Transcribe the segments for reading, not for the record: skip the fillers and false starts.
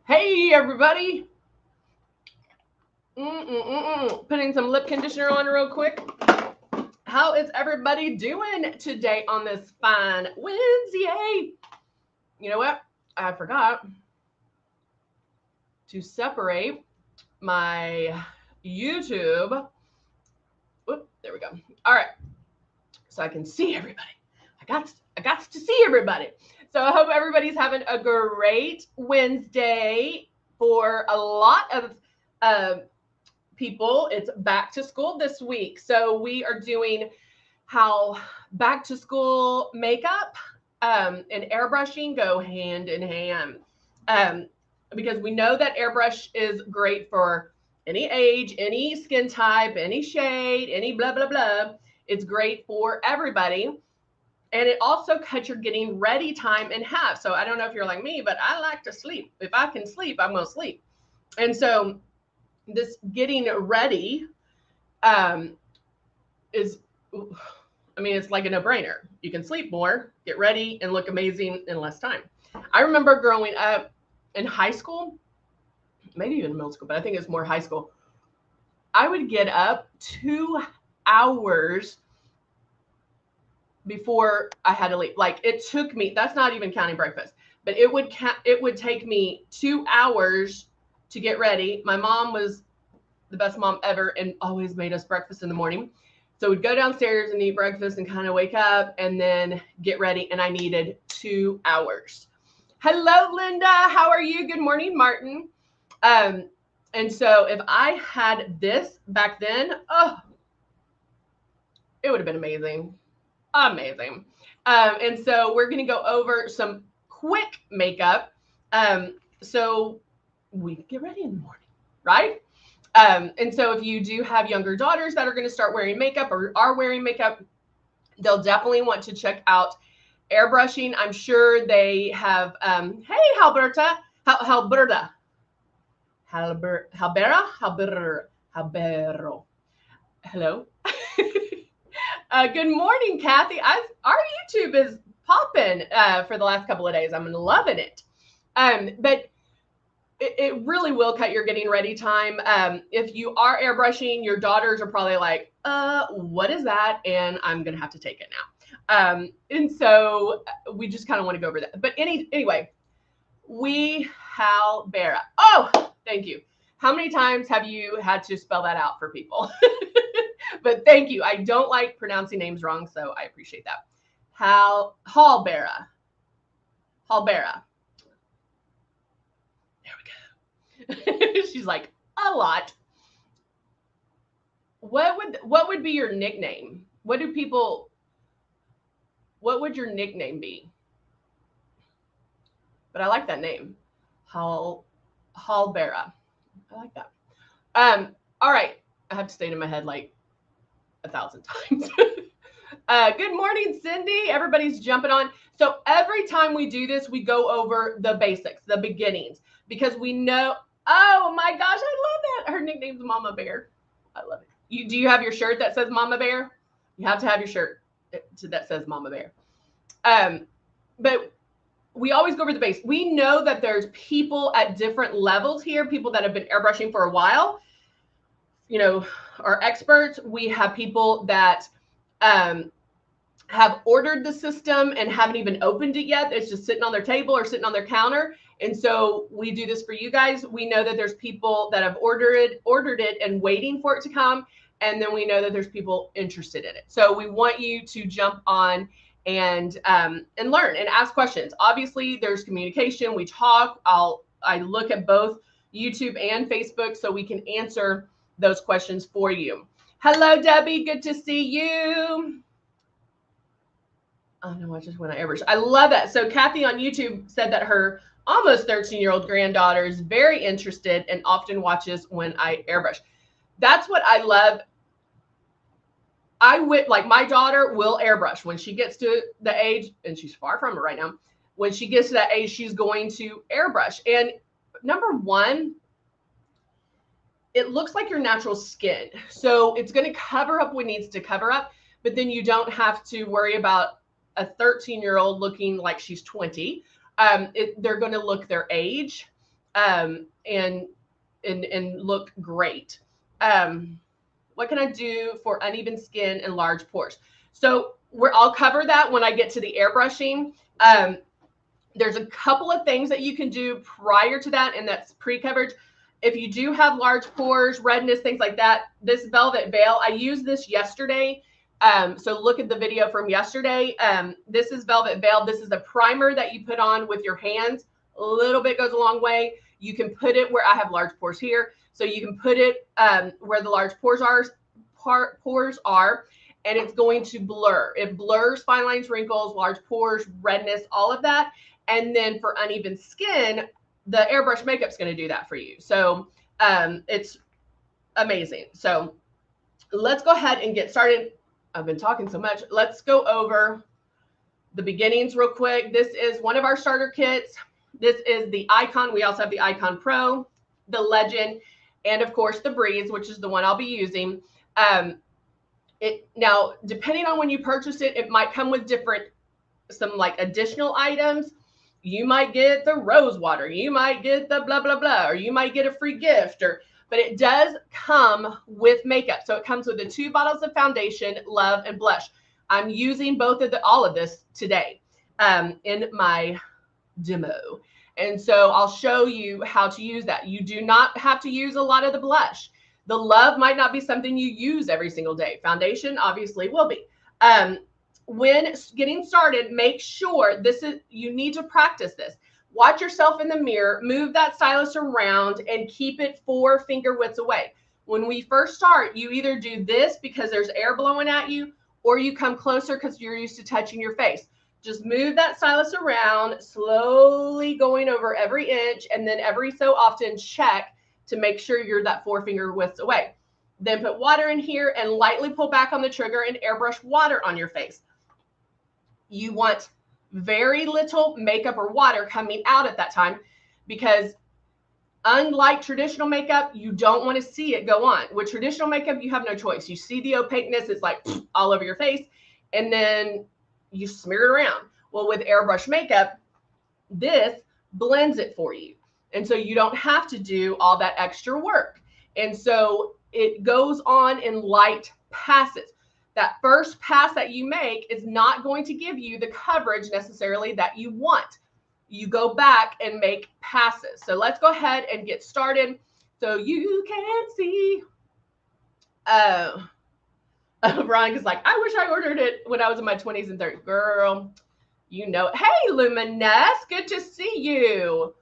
Hey, everybody. Putting some lip conditioner on real quick. How is everybody doing today on this fine Wednesday? You know what? I forgot to separate my YouTube. Whoop, there we go. All right. So I can see everybody. I got to see everybody. So I hope everybody's having a great Wednesday. For a lot of people, it's back to school this week. So we are doing how back to school makeup and airbrushing go hand in hand. Because we know that airbrush is great for any age, any skin type, any shade, any blah, blah, blah. It's great for everybody. And it also cuts your getting ready time in half. So I don't know if you're like me, but I like to sleep. If I can sleep, I'm going to sleep. And so this getting ready is, I mean, it's like a no-brainer. You can sleep more, get ready, and look amazing in less time. I remember growing up in high school, maybe even middle school, but I think it's more high school. I would get up 2 hours before I had to leave. Like it took me, that's not even counting breakfast, but it would take me 2 hours to get ready. My mom was the best mom ever and always made us breakfast in the morning. So we'd go downstairs and eat breakfast and kind of wake up and then get ready. And I needed 2 hours. Hello, Linda. How are you? Good morning, Martin. And so if I had this back then, oh, it would have been amazing. Amazing. And so we're going to go over some quick makeup. So we can get ready in the morning, right? And so if you do have younger daughters that are going to start wearing makeup or are wearing makeup, they'll definitely want to check out airbrushing. I'm sure they have, hey, Halberta, hello. Good morning, Kathy. Our YouTube is popping for the last couple of days. I'm loving it. But it really will cut your getting ready time. If you are airbrushing, your daughters are probably like, what is that? And I'm going to have to take it now. And so we just kind of want to go over that. But anyway, Halbera. Oh, thank you. How many times have you had to spell that out for people? But thank you. I don't like pronouncing names wrong, so I appreciate that. Halbera. Halbera. There we go. She's like, a lot. What would be your nickname? What would your nickname be? But I like that name. Halbera. I like that. All right. I have to stay in my head like 1,000 times. Good morning, Cindy. Everybody's jumping on. So every time we do this, we go over the basics, the beginnings, because we know, oh my gosh, I love that. Her nickname's Mama Bear. I love it. Do you have your shirt that says Mama Bear? You have to have your shirt that says Mama Bear. But we always go over the base. We know that there's people at different levels here, people that have been airbrushing for a while, you know, are experts. We have people that have ordered the system and haven't even opened it yet. It's just sitting on their table or sitting on their counter. And so we do this for you guys. We know that there's people that have ordered it and waiting for it to come. And then we know that there's people interested in it. So we want you to jump on and learn and ask questions. Obviously, there's communication. We talk. I look at both YouTube and Facebook so we can answer those questions for you. Hello, Debbie. Good to see you. Oh no, I just went on Airbrush. I love that. So Kathy on YouTube said that her almost 13-year-old granddaughter is very interested and often watches when I airbrush. That's what I love. Like my daughter will airbrush when she gets to the age, and she's far from it right now. When she gets to that age, she's going to airbrush. And number one, it looks like your natural skin. So it's going to cover up what needs to cover up, but then you don't have to worry about a 13-year-old looking like she's 20. They're going to look their age. and look great. What can I do for uneven skin and large pores? So I'll cover that when I get to the airbrushing. There's a couple of things that you can do prior to that, and that's pre-coverage. If you do have large pores, redness, things like that, this Velvet Veil, I used this yesterday. So look at the video from yesterday. This is Velvet Veil. This is a primer that you put on with your hands. A little bit goes a long way. You can put it where I have large pores here. So you can put it where the large pores are, and it's going to blur. It blurs fine lines, wrinkles, large pores, redness, all of that. And then for uneven skin, the airbrush makeup's going to do that for you. So it's amazing. So let's go ahead and get started. I've been talking so much. Let's go over the beginnings real quick. This is one of our starter kits. This is the Icon. We also have the Icon Pro, the Legend, and of course the Breeze, which is the one I'll be using. Now, depending on when you purchase it, it might come with some like additional items. You might get the rose water, you might get the blah, blah, blah, or you might get a free gift, but it does come with makeup. So it comes with the 2 bottles of foundation, Love, and blush. I'm using all of this today in my demo. And so I'll show you how to use that. You do not have to use a lot of the blush. The Love might not be something you use every single day. Foundation obviously will be. When getting started, make sure you need to practice this. Watch yourself in the mirror, move that stylus around, and keep it 4 finger widths away. When we first start, you either do this because there's air blowing at you, or you come closer because you're used to touching your face. Just move that stylus around, slowly going over every inch, and then every so often check to make sure you're that 4 finger widths away. Then put water in here and lightly pull back on the trigger and airbrush water on your face. You want very little makeup or water coming out at that time, because unlike traditional makeup, you don't want to see it go on. With traditional makeup, you have no choice. You see the opaqueness, it's like all over your face, and then you smear it around. Well, with airbrush makeup, this blends it for you. And so you don't have to do all that extra work. And so it goes on in light passes. That first pass that you make is not going to give you the coverage necessarily that you want. You go back and make passes. So let's go ahead and get started so you can see. Brian is like, I wish I ordered it when I was in my 20s and 30s. Girl, you know it. Hey, Luminess, good to see you.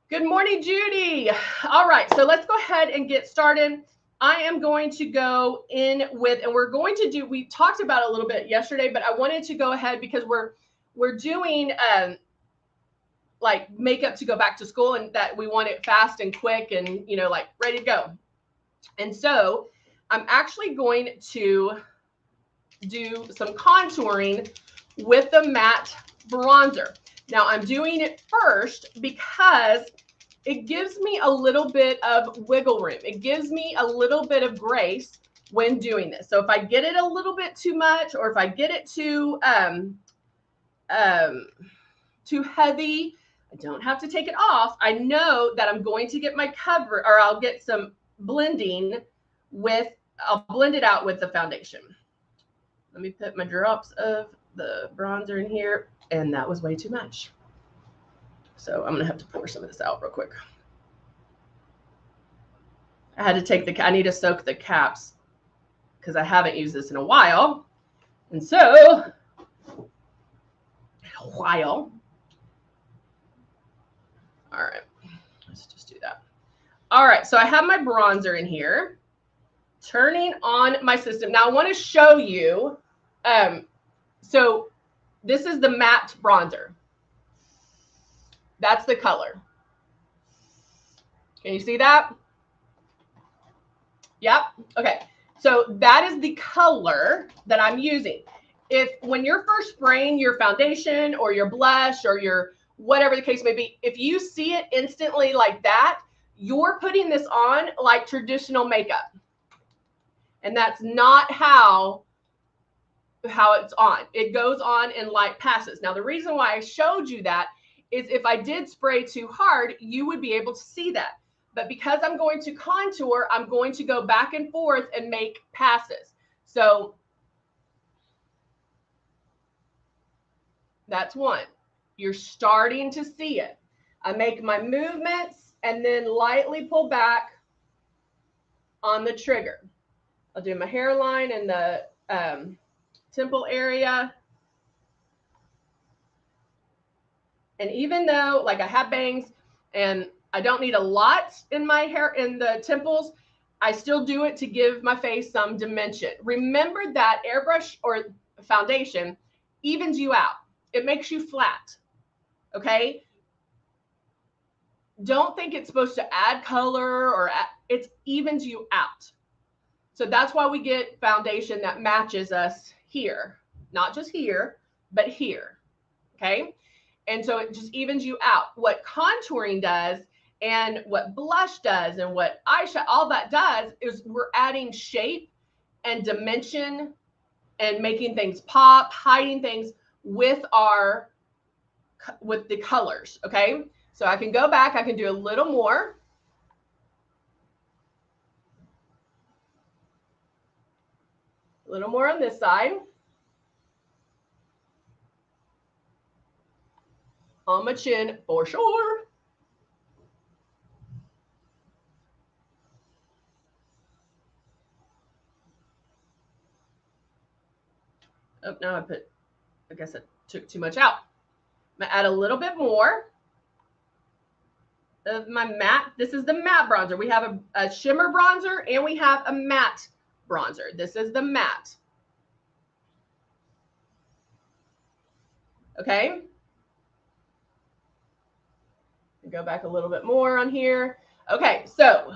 Good morning, Judy. All right, so let's go ahead and get started. I am going to go in with, and we're going to do, we talked about it a little bit yesterday, but I wanted to go ahead because we're doing like makeup to go back to school, and that we want it fast and quick and, you know, like ready to go. And so I'm actually going to do some contouring with the matte bronzer. Now I'm doing it first because it gives me a little bit of wiggle room. It gives me a little bit of grace when doing this. So if I get it a little bit too much, or if I get it too heavy, I don't have to take it off. I know that I'm going to get my cover, or I'll get some blending with, I'll blend it out with the foundation. Let me put my drops of the bronzer in here, and that was way too much. So I'm gonna have to pour some of this out real quick. I had to take I need to soak the caps because I haven't used this in a while. And so, all right, let's just do that. All right, so I have my bronzer in here, turning on my system. Now I want to show you, so this is the matte bronzer. That's the color. Can you see that? Yep. Okay. So that is the color that I'm using. When you're first spraying your foundation or your blush or your whatever the case may be, if you see it instantly like that, you're putting this on like traditional makeup. And that's not how it's on. It goes on in light passes. Now, the reason why I showed you that is if I did spray too hard, you would be able to see that. But because I'm going to contour, I'm going to go back and forth and make passes. So that's one. You're starting to see it. I make my movements and then lightly pull back on the trigger. I'll do my hairline and the temple area. And even though like I have bangs and I don't need a lot in my hair, in the temples, I still do it to give my face some dimension. Remember that airbrush or foundation evens you out. It makes you flat, okay? Don't think it's supposed to add color or it evens you out. So that's why we get foundation that matches us here, not just here, but here, okay? And so it just evens you out. What contouring does and what blush does and what eyeshadow, all that does is we're adding shape and dimension and making things pop, hiding things with the colors, okay? So I can go back, I can do a little more. A little more on this side. On my chin for sure. Oh, now I guess I took too much out. I'm gonna add a little bit more of my matte. This is the matte bronzer. We have a shimmer bronzer and we have a matte bronzer. This is the matte. Okay. Go back a little bit more on here. Okay, so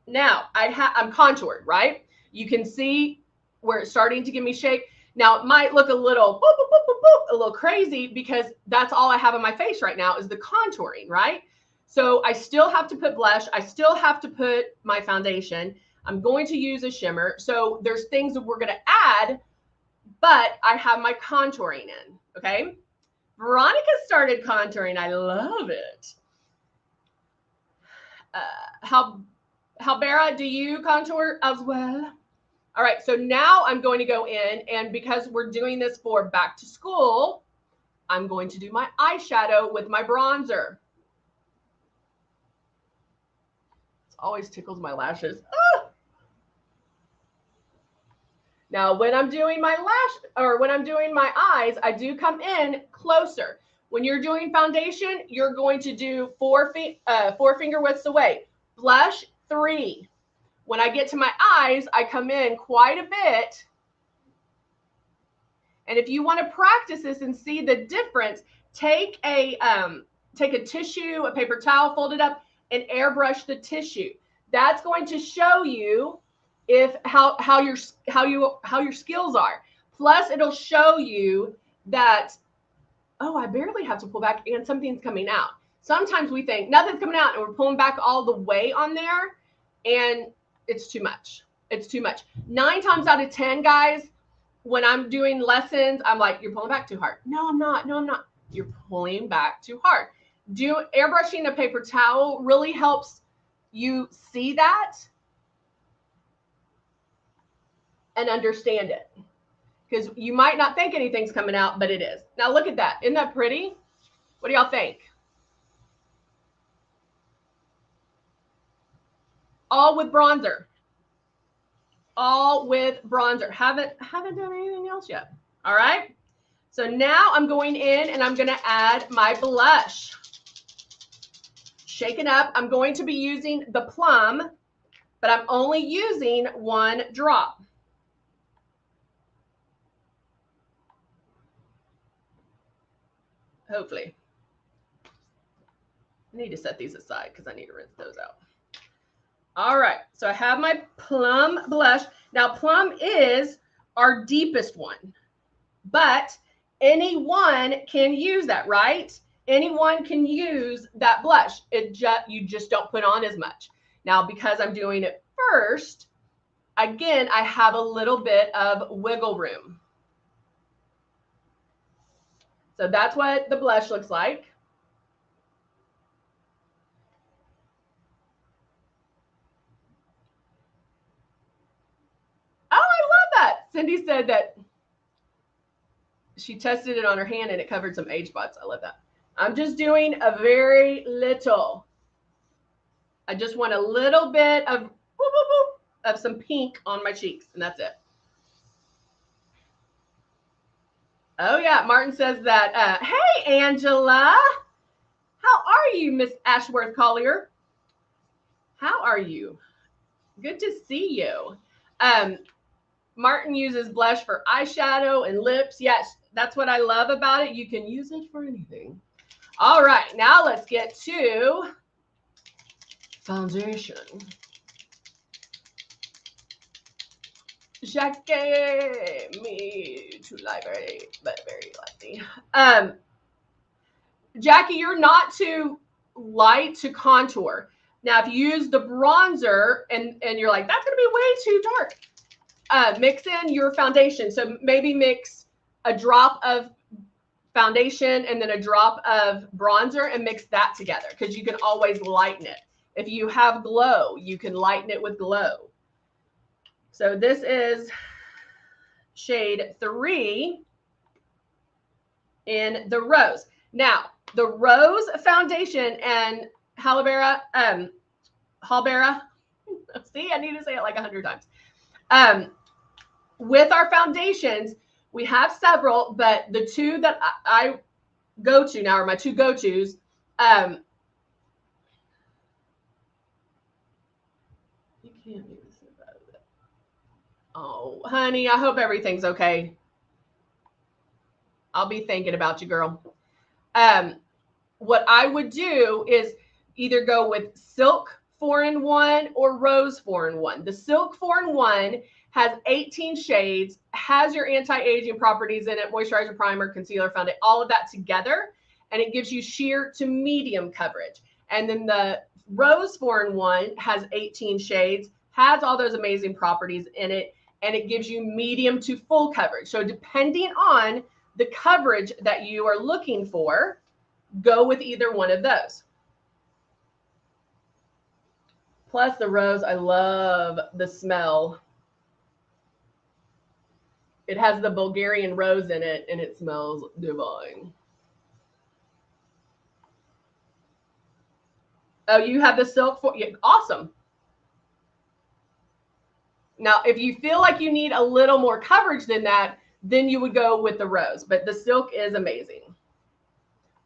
now I'm contoured, right? You can see where it's starting to give me shape. Now it might look a little boop, boop, boop, boop, boop, a little crazy because that's all I have on my face right now is the contouring, right? So I still have to put blush. I still have to put my foundation. I'm going to use a shimmer. So there's things that we're going to add, but I have my contouring in, okay? Veronica started contouring. I love it. Halbera, do you contour as well? All right, so now I'm going to go in, and because we're doing this for back to school, I'm going to do my eyeshadow with my bronzer. It always tickles my lashes. Ah! Now, when I'm doing my when I'm doing my eyes, I do come in closer. When you're doing foundation, you're going to do four finger widths away. Blush, 3. When I get to my eyes, I come in quite a bit. And if you want to practice this and see the difference, take a tissue, a paper towel, fold it up, and airbrush the tissue. That's going to show you how your skills are. Plus, it'll show you that, oh, I barely have to pull back and something's coming out. Sometimes we think nothing's coming out and we're pulling back all the way on there, and it's too much. It's too much. 9 times out of 10, guys, when I'm doing lessons, I'm like, you're pulling back too hard. No, I'm not. No, I'm not. You're pulling back too hard. Airbrushing a paper towel really helps you see that and understand it. Because you might not think anything's coming out, but it is. Now look at that. Isn't that pretty? What do y'all think? All with bronzer. All with bronzer. Haven't done anything else yet. All right. So now I'm going in and I'm going to add my blush. Shake it up. I'm going to be using the Plum, but I'm only using 1 drop. Hopefully. I need to set these aside because I need to rinse those out. All right, so I have my Plum blush. Now, Plum is our deepest one, but anyone can use that, right? Anyone can use that blush. You just don't put on as much. Now, because I'm doing it first, again, I have a little bit of wiggle room. So that's what the blush looks like. Cindy said that she tested it on her hand and it covered some age spots. I love that. I'm just doing a very little. I just want a little bit of whoop, whoop, whoop, of some pink on my cheeks, and that's it. Oh yeah, Martin says that. Hey Angela, how are you, Miss Ashworth Collier? How are you? Good to see you. Martin uses blush for eyeshadow and lips. Yes, that's what I love about it. You can use it for anything. All right, now let's get to foundation. Jackie, me to library, but very lightly. Jackie, you're not too light to contour. Now, if you use the bronzer and you're like, that's going to be way too dark, mix in your foundation. So maybe mix a drop of foundation and then a drop of bronzer and mix that together because you can always lighten it. If you have glow, you can lighten it with glow. So this is shade 3 in the Rose. Now, the Rose foundation and Halbera, see, I need to say it like 100 times. With our foundations, we have several, but the two that I go to now are my two go-tos. You can't do this about it. Oh, honey, I hope everything's okay. I'll be thinking about you, girl. What I would do is either go with Silk 4-in-1 or Rose 4-in-1. The Silk 4-in-1 has 18 shades, has your anti-aging properties in it, moisturizer, primer, concealer, foundation, all of that together, and it gives you sheer to medium coverage. And then the Rose 4-in-1 has 18 shades, has all those amazing properties in it, and it gives you medium to full coverage. So depending on the coverage that you are looking for, go with either one of those. Plus the Rose, I love the smell. It has the Bulgarian rose in it and it smells divine. Oh, you have the Silk for, yeah, awesome. Now, if you feel like you need a little more coverage than that, then you would go with the Rose, but the Silk is amazing.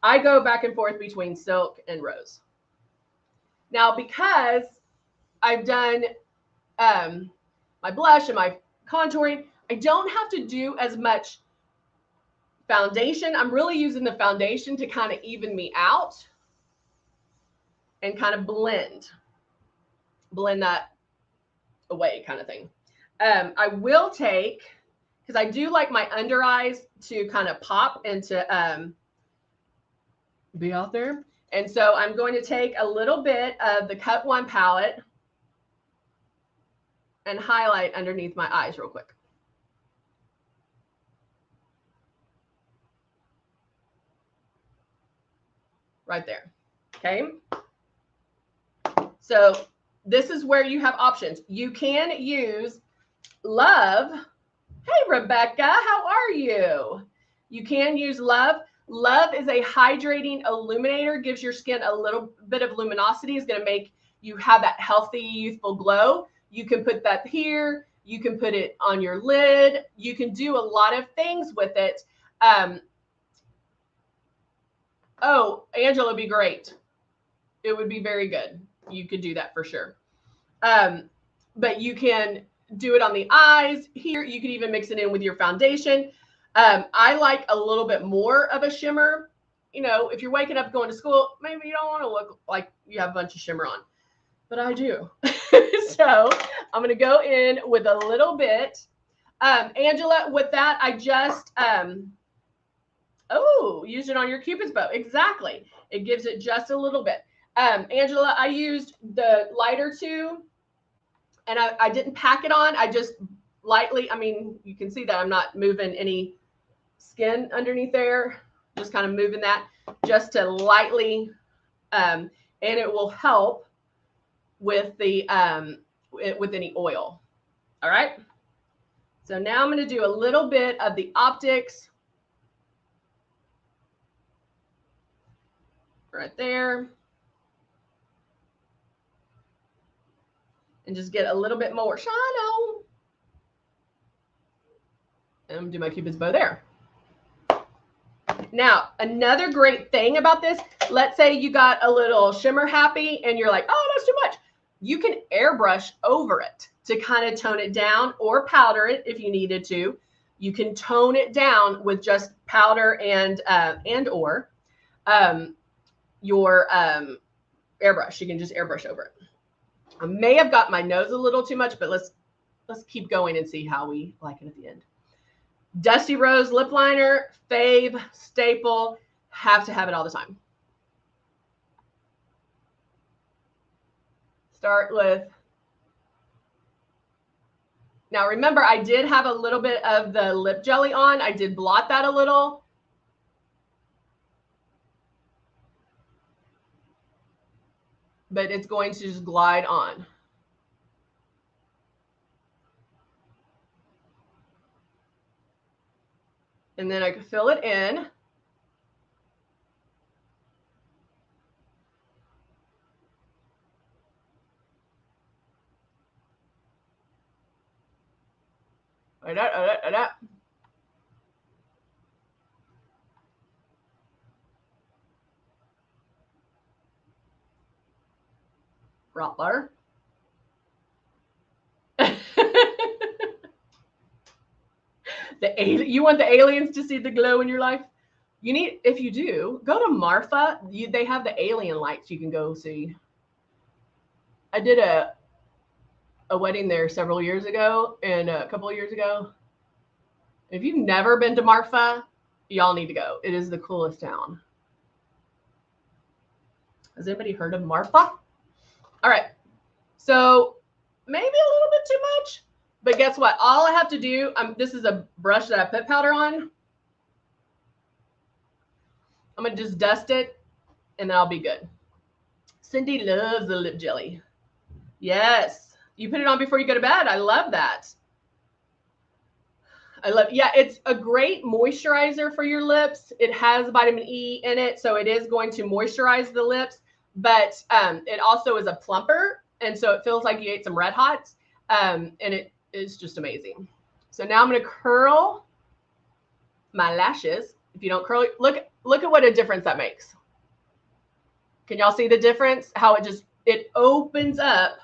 I go back and forth between Silk and Rose. Now, because I've done my blush and my contouring, I don't have to do as much foundation. I'm really using the foundation to kind of even me out and kind of blend that away kind of thing. I will take, because I do like my under eyes to kind of pop and to be out there. And so I'm going to take a little bit of the Cut One palette and highlight underneath my eyes real quick. Right there. Okay. So this is where you have options. You can use Love. Hey, Rebecca, how are you? You can use Love. Love is a hydrating illuminator, gives your skin a little bit of luminosity, is going to make you have that healthy, youthful glow. You can put that here. You can put it on your lid. You can do a lot of things with it. Oh, Angela would be great. It would be very good. You could do that for sure. But you can do it on the eyes here. You can even mix it in with your foundation. I like a little bit more of a shimmer. You know, if you're waking up going to school, maybe you don't want to look like you have a bunch of shimmer on, but I do. So I'm going to go in with a little bit. Angela, with that, I just, use it on your Cupid's bow. Exactly. It gives it just a little bit. Angela, I used the lighter too, and I didn't pack it on. I just lightly, I mean, you can see that I'm not moving any skin underneath there, just kind of moving that just to lightly, and it will help with the with any oil. All right. So now I'm going to do a little bit of the optics right there. And just get a little bit more shine on. And do my Cupid's bow there. Now, another great thing about this, let's say you got a little shimmer happy and you're like, oh, that's too much. You can airbrush over it to kind of tone it down, or powder it if you needed to. You can tone it down with just powder and or your airbrush. You can just airbrush over it. I may have got my nose a little too much, but let's keep going and see how we like it at the end. Dusty Rose lip liner, fave, staple, have to have it all the time. Start with, now remember, I did have a little bit of the lip jelly on. I did blot that a little. But it's going to just glide on. And then I can fill it in. Rottler. You want the aliens to see the glow in your life? You need, if you do, go to Marfa. They have the alien lights you can go see. I did a wedding there several years ago, and a couple of years ago. If you've never been to Marfa, y'all need to go. It is the coolest town. Has anybody heard of Marfa? All right. So maybe a little bit too much, but guess what? All I have to do, this is a brush that I put powder on. I'm going to just dust it, and then I'll be good. Cindy loves the lip jelly. Yes. You put it on before you go to bed. I love that. Yeah, it's a great moisturizer for your lips. It has vitamin E in it, so it is going to moisturize the lips, but it also is a plumper, and so it feels like you ate some Red Hots, and it is just amazing. So now I'm going to curl my lashes. If you don't curl it, look at what a difference that makes. Can y'all see the difference? How it opens up.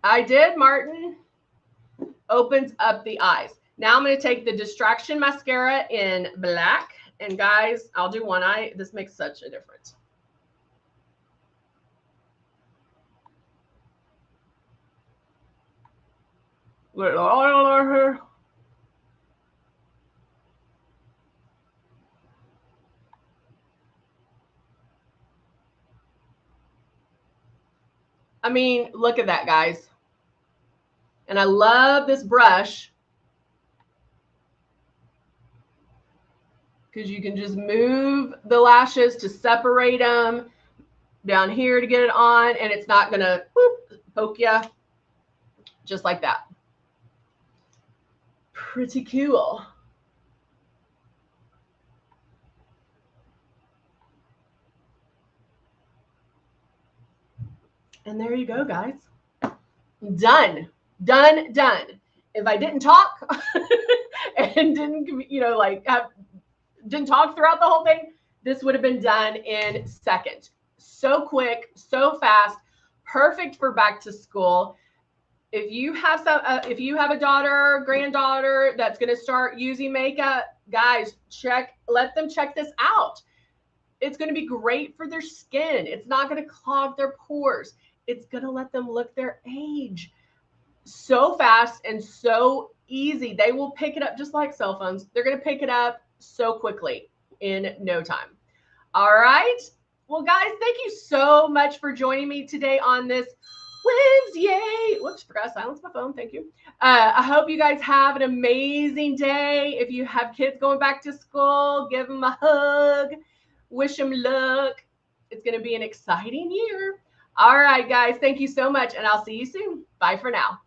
I did, Martin. Opens up the eyes. Now I'm going to take the Distraction mascara in black. And guys, I'll do one eye. This makes such a difference. Little oil on her. I mean, look at that, guys. And I love this brush because you can just move the lashes to separate them down here to get it on, and it's not going to poke you, just like that. Pretty cool. And there you go, guys. Done. Done. If I didn't talk and didn't, didn't talk throughout the whole thing, this would have been done in seconds. So quick, so fast, perfect for back to school. If you have a daughter or granddaughter that's going to start using makeup, guys, let them check this out. It's going to be great for their skin. It's not going to clog their pores. It's going to let them look their age. So fast and so easy. They will pick it up just like cell phones. They're going to pick it up so quickly in no time. All right. Well, guys, thank you so much for joining me today on this Wednesday. Whoops, forgot to silence my phone. Thank you. I hope you guys have an amazing day. If you have kids going back to school, give them a hug. Wish them luck. It's going to be an exciting year. All right, guys. Thank you so much, and I'll see you soon. Bye for now.